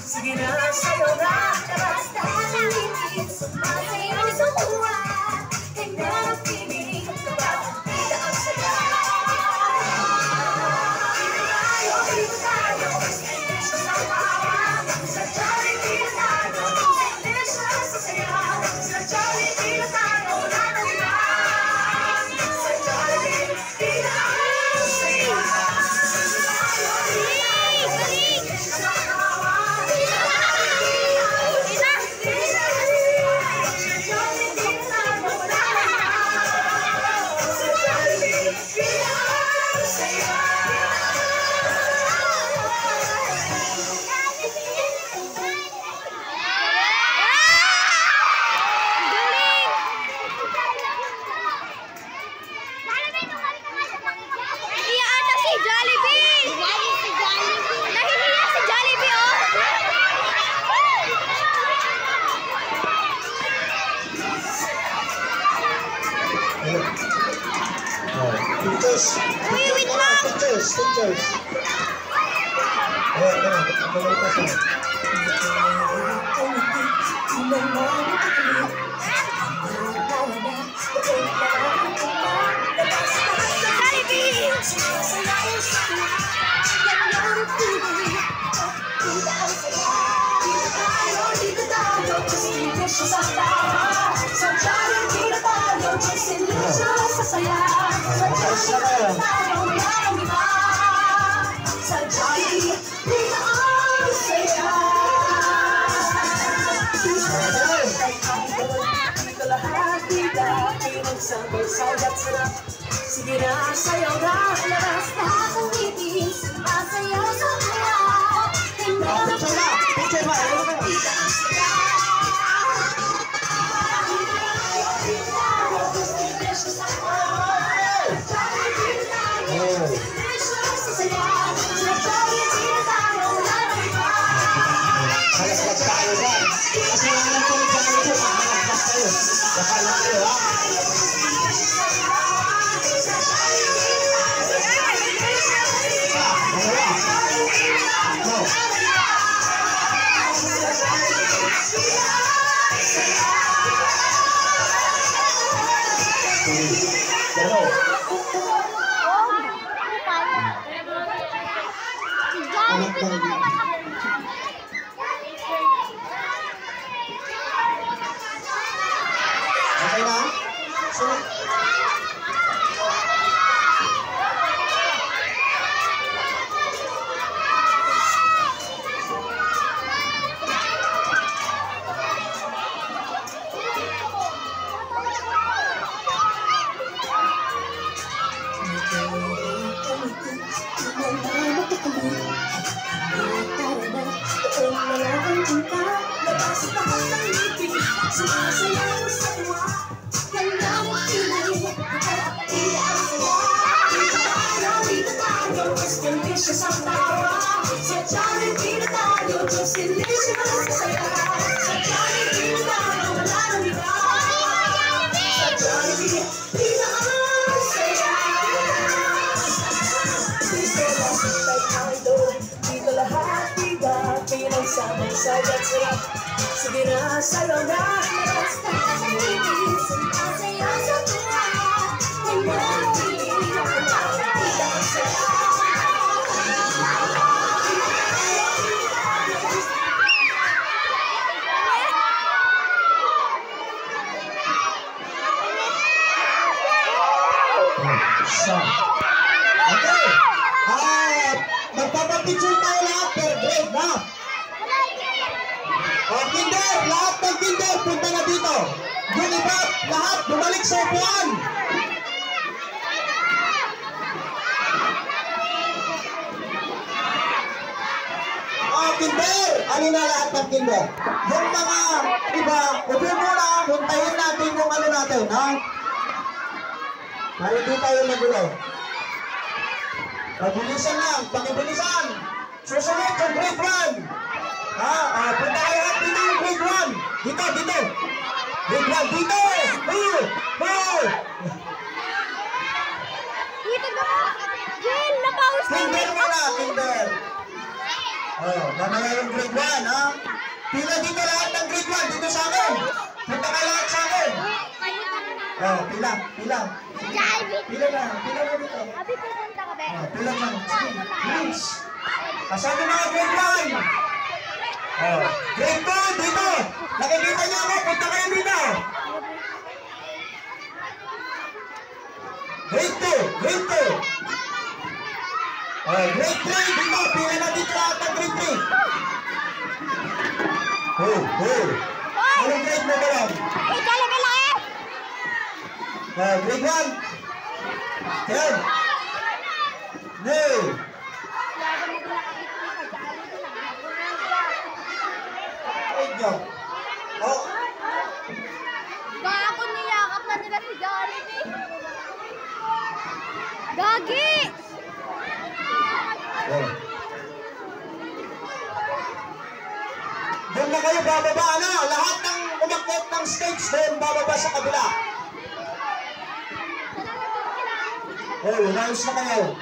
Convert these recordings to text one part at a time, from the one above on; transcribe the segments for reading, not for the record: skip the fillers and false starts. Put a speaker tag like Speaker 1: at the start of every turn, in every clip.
Speaker 1: Sige na, sayo na. Basta nangingin, sumasayaw sa buwan. Kanya ang piling, kapag hindi ang saya. Dito tayo, Destination sa bawa. Sa Jollibee na tayo, Destination sa saya. Sa Jollibee na tayo, wala na iba. Sa Jollibee, di na ang saya. Pictures. Sige na, sayaw na. Labas na ang ngipin, sumasayaw sa buwan. Picture ba? Kita ang saya. Destination sa buwan. Jollibee na tayo, Destination sa saya. Sa Jollibee na tayo, wala na iba. Halas tayo dyan. Kasi naman po yung pagkakas tayo. Kapala tayo, ha? Okay na? Sa tawa, sa Jollibee na tayo, Destination sa saya. Sa Jollibee na tayo, wala nang iba. Sa Jollibee, di na ang saya. Dito lang sitay tayo, dito lahat biga, pinagsama sa sarap. Sige na, sayo na. Basta nangingin, sumasayaw sa buwan. Kanya ang piling, kapag hindi ang saya. Okay. Magpapapicture tayo lahat per grade, na? Kinder, lahat ng kinder, punta na dito. Yung iba, lahat, bumalik sa upuan. Kinder, ano na lahat ng kinder? Yung mga iba, upo muna, puntahin natin yung ano natin, ha? Para di tayo magulo. Pabilisan lang, pakibilisan. Susunod yung grade 1. Punta kayo lahat dito yung grade 1. Dito. Grade 1, dito.
Speaker 2: Dito ba? Jen, napaus na.
Speaker 1: Kinder muna, kinder. Mamaya yung grade 1, ha?
Speaker 2: Pila dito lahat ng grade 1. Dito sa akin. Punta ka lahat sa akin. Oh, pila. Pila na dito.
Speaker 1: Abi, pupunta ka ba?
Speaker 2: Pila na. Please. Asan yung mga grade 1? Oh, grade 2, dito. Nakikita niyo ako. Punta kayo dito. Grade 2, grade 2. Oh, grade 3, dito. Pila na dito lahat ng grade 3. Oh. Anong grade mo ba lang?
Speaker 1: Jollibee lang eh!
Speaker 2: Grade 1. Yan. No. Oh.
Speaker 1: Gago, niyakap na nila si Jollibee. Gagi!
Speaker 2: Oh. Doon na kayo bababa, ano? Lahat ng umakyat ng stage doon bababa sa kabila. Oh, inayos na kayo.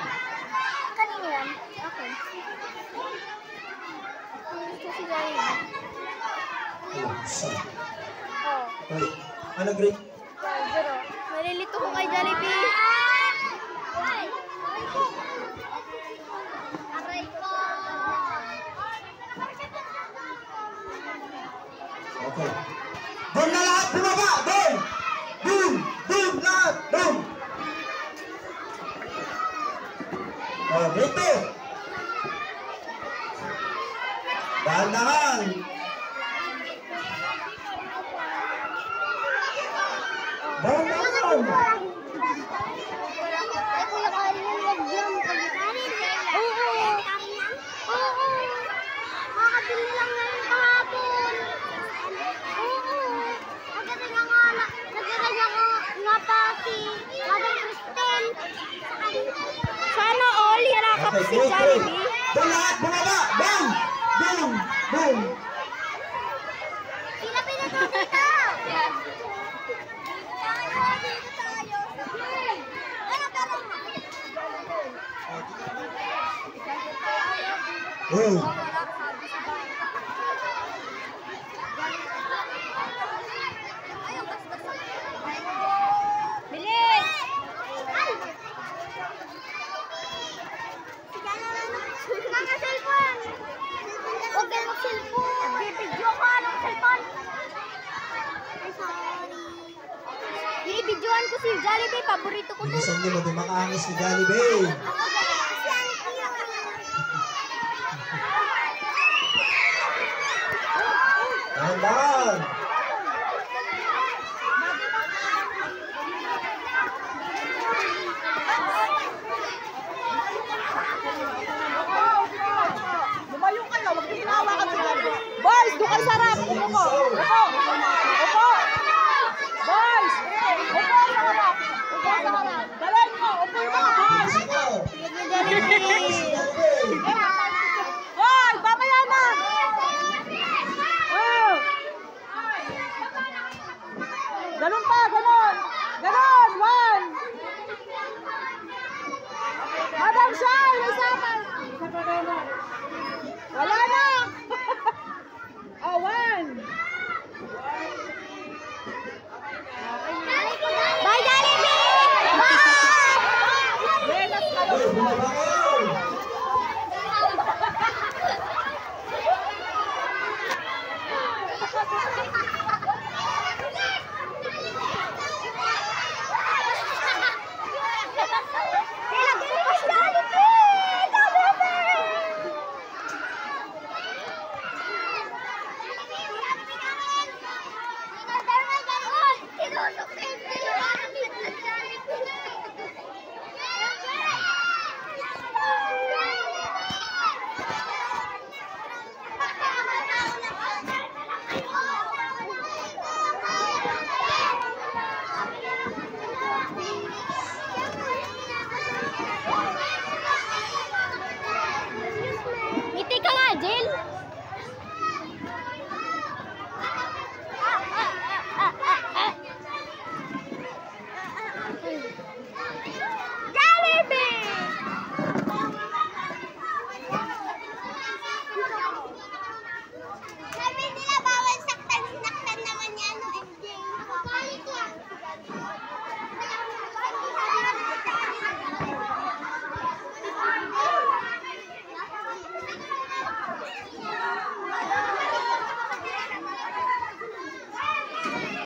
Speaker 1: Kanino yan? Okay. Gusto si Jollibee.
Speaker 2: Oh, sorry.
Speaker 1: Oh.
Speaker 2: Hey, ano grade?
Speaker 1: Zero. Nalilito ko kay Jollibee. Aray ko!
Speaker 2: Okay. Doon na lahat bumaba! Doon! Doon lahat! Doon! Oh, dito! Dahan-dahan! Dahan-dahan!
Speaker 1: Ay, kuya, kaya yan, wag yan. Oo. Makakabili lang ngayon kahapon. Oo. Nagdadag ako nga pa si Madam Kristen. Sana all yarakap
Speaker 2: Okay,
Speaker 1: si
Speaker 2: go.
Speaker 1: Jollibee.
Speaker 2: Doon lahat bumaba! Doon! Doon!
Speaker 1: Sila pinatutita! Dito tayo. Ano parang?
Speaker 2: Oh!
Speaker 1: Bilis! Mga cellphone! Huwag kayo mag-cellphone! Bibidyo ka ng cellphone! Ay, sorry. Binibidyoan ko si Jollibee. Paborito ko to.
Speaker 2: Bilisan nyo, makaangis ni Jollibee! Dahan-dahan!
Speaker 3: Lumayo kayo, wag niyo hinahawakan si Jollibee. Boys, doon kayo sa harap. Upo ko. Upo. Boys, upo sa harap. Upo sa harap. Dalhin mo, upo yung mga boys. Hoy, babaya na. Oh. Ganun pa, ganun. Ganun, one. Madam Shai, may saman. Wala na! Oh, one!
Speaker 1: Bye, Jollibee!
Speaker 3: Bye! Let's go!
Speaker 2: Hey, bumaba kayo!
Speaker 1: Ngiti ka nga, Jill.